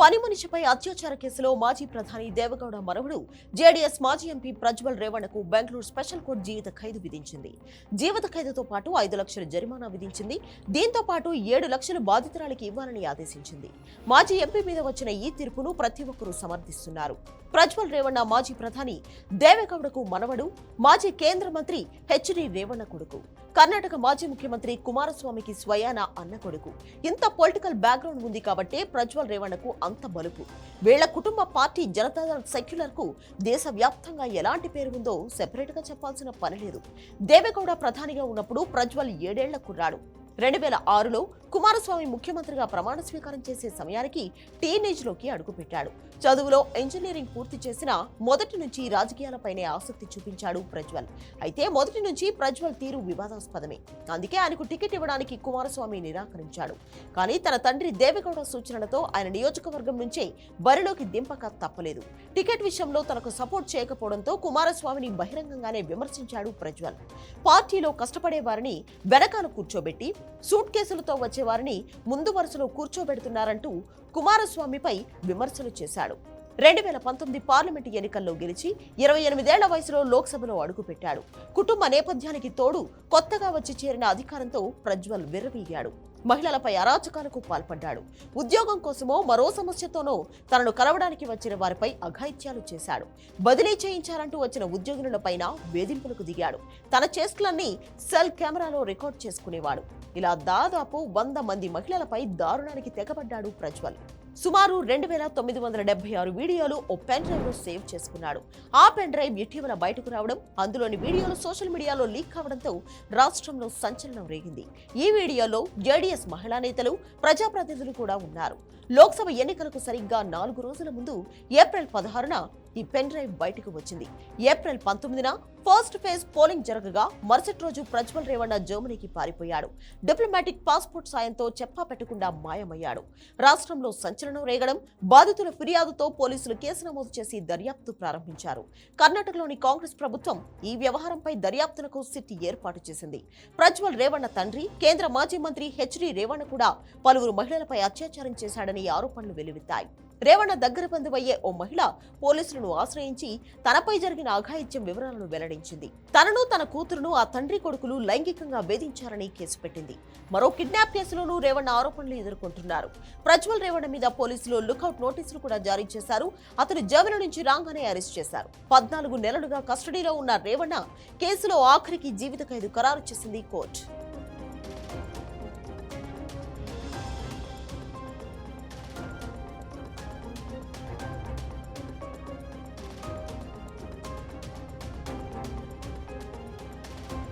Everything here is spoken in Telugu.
పని మనిషిపై అత్యాచార కేసులో మాజీ ప్రధాని దేవగౌడ మనవడు జేడీఎస్ మాజీ ఎంపీ ప్రజ్వల్ రేవణకు బెంగళూరు స్పెషల్ కోర్టు జీవిత ఖైదు విధించింది. జీవిత ఖైదుతో పాటు 5 లక్షల జరిమానా విధించింది. దీంతో పాటు 7 లక్షలు బాధితురాలికి ఇవ్వాలని ఆదేశించింది. మాజీ ఎంపీ మీద వచ్చిన ఈ తీర్పును ప్రతి ఒక్కరూ సమర్థిస్తున్నారు. ప్రజ్వల్ రేవణ మాజీ ప్రధాని దేవగౌడకు మనవడు, మాజీ కేంద్ర మంత్రి హెచ్డి రేవణ కొడుకు, కర్ణాటక మాజీ ముఖ్యమంత్రి కుమారస్వామికి స్వయాన అన్న కొడుకు. ఇంత పొలిటికల్ బ్యాక్గ్రౌండ్ ఉంది కాబట్టే ప్రజ్వల్ రేవణకు అంత బలుపు. వీళ్ల కుటుంబ పార్టీ జనతాదళ్ సెక్యులర్ కు దేశవ్యాప్తంగా ఎలాంటి పేరు ఉందో సెపరేట్ గా చెప్పాల్సిన పని లేదు. దేవగౌడ ప్రధానిగా ఉన్నప్పుడు ప్రజ్వల్ 7 ఏళ్ల కుర్రాడు. 2006లో కుమారస్వామి ముఖ్యమంత్రిగా ప్రమాణ స్వీకారం చేసే సమయానికి టీనేజ్ లోకి అడుగుపెట్టాడు. చదువులో ఇంజనీరింగ్ పూర్తి చేసిన మొదటి నుంచి రాజకీయాలపైనే ఆసక్తి చూపించాడు ప్రజ్వల్. అయితే మొదటి నుంచి ప్రజ్వల్ తీరు వివాదాస్పదమే. అందుకే ఆయనకు టికెట్ ఇవ్వడానికి కుమారస్వామి నిరాకరించాడు. కానీ తన తండ్రి దేవగౌడ సూచనలతో ఆయన నియోజకవర్గం నుంచే బరిలోకి దింపక తప్పలేదు. టికెట్ విషయంలో తనకు సపోర్ట్ చేయకపోవడంతో కుమారస్వామిని బహిరంగంగానే విమర్శించాడు ప్రజ్వల్. పార్టీలో కష్టపడే వారిని వెనకాల కూర్చోబెట్టి సూట్ కేసులతో వచ్చే వారిని ముందు వరుసలో కూర్చోబెడుతున్నారంటూ కుమారస్వామిపై విమర్శలు చేశాడు. 2019 పార్లమెంటు ఎన్నికల్లో గెలిచి 28 ఏళ్ల వయసులో లోక్సభలో అడుగుపెట్టాడు. కుటుంబ నేపథ్యానికి తోడు కొత్తగా వచ్చి చేరిన అధికారంతో ప్రజ్వల్ విర్రవీగాడు. మహిళలపై అరాచకాలకు పాల్పడ్డాడు. ఉద్యోగం కోసమో మరో సమస్యతోనో తనను కలవడానికి వచ్చిన వారిపై అఘాయిత్యాలు చేశాడు. బదిలీ చేయించాలంటూ వచ్చిన ఉద్యోగులపైన వేధింపులకు దిగాడు. తన చేష్టలన్నీ సెల్ కెమెరాలో రికార్డ్ చేసుకునేవాడు. ఇలా దాదాపు 100 మంది మహిళలపై దారుణానికి తెగబడ్డాడు ప్రజ్వల్. సుమారు 2976 వీడియోలు ఓ పెన్ డ్రైవ్ లో సేవ్ చేసుకున్నాడు. ఆ పెన్ డ్రైవ్ ఇటీవల బయటకు రావడం, అందులోని వీడియోలు సోషల్ మీడియాలో లీక్ కావడంతో రాష్ట్రంలో సంచలనం రేగింది. ఈ వీడియోలో జేడీఎస్ మహిళా నేతలు, ప్రజాప్రతినిధులు కూడా ఉన్నారు. లోక్సభ ఎన్నికలకు సరిగ్గా 4 రోజుల ముందు ఏప్రిల్ 16న ఈ పెన్ డ్రైవ్ బయటకు వచ్చింది. ఏప్రిల్ 19న ఫస్ట్ ఫేజ్ పోలింగ్ జరగగా మరుసటి రోజు ప్రజ్వల్ రేవణ జర్మనీకి పారిపోయాడు. డిప్లొమాటిక్ పాస్పోర్ట్ సాయంతో చెప్పా పెట్టకుండా మాయమయ్యాడు. రాష్ట్రంలో సంచలనం రేగడం, బాధితుల ఫిర్యాదుతో పోలీసులు కేసు నమోదు చేసి దర్యాప్తు ప్రారంభించారు. కర్ణాటకలోని కాంగ్రెస్ ప్రభుత్వం ఈ వ్యవహారంపై దర్యాప్తునకు సిట్ ఏర్పాటు చేసింది. ప్రజ్వల్ రేవణ తండ్రి, కేంద్ర మాజీ మంత్రి హెచ్డి రేవణ కూడా పలువురు మహిళలపై అత్యాచారం చేశాడని ఆరోపణలు వెల్లువెత్తాయి. రేవణ దగ్గర బంధువయ్యే ఓ మహిళ పోలీసులను ఆశ్రయించి తనపై జరిగిన అఘాయిత్యం వివరాలను వెల్లడించింది. తనను, తన కూతురును ఆ తండ్రి కొడుకులు లైంగికంగా వేధించారని కేసు పెట్టింది. మరో కిడ్నాప్ కేసులోనూ రేవణ ఆరోపణలు ఎదుర్కొంటున్నారు. ప్రజ్వల్ రేవణ మీద పోలీసులు లుకౌట్ నోటీసులు కూడా జారీ చేశారు. అతను జర్మనీ నుంచి రాగానే అరెస్ట్ చేశారు. 14 నెలలుగా కస్టడీలో ఉన్న రేవణ కేసులో ఆఖరికి జీవిత ఖైదు ఖరారు చేసింది కోర్టు.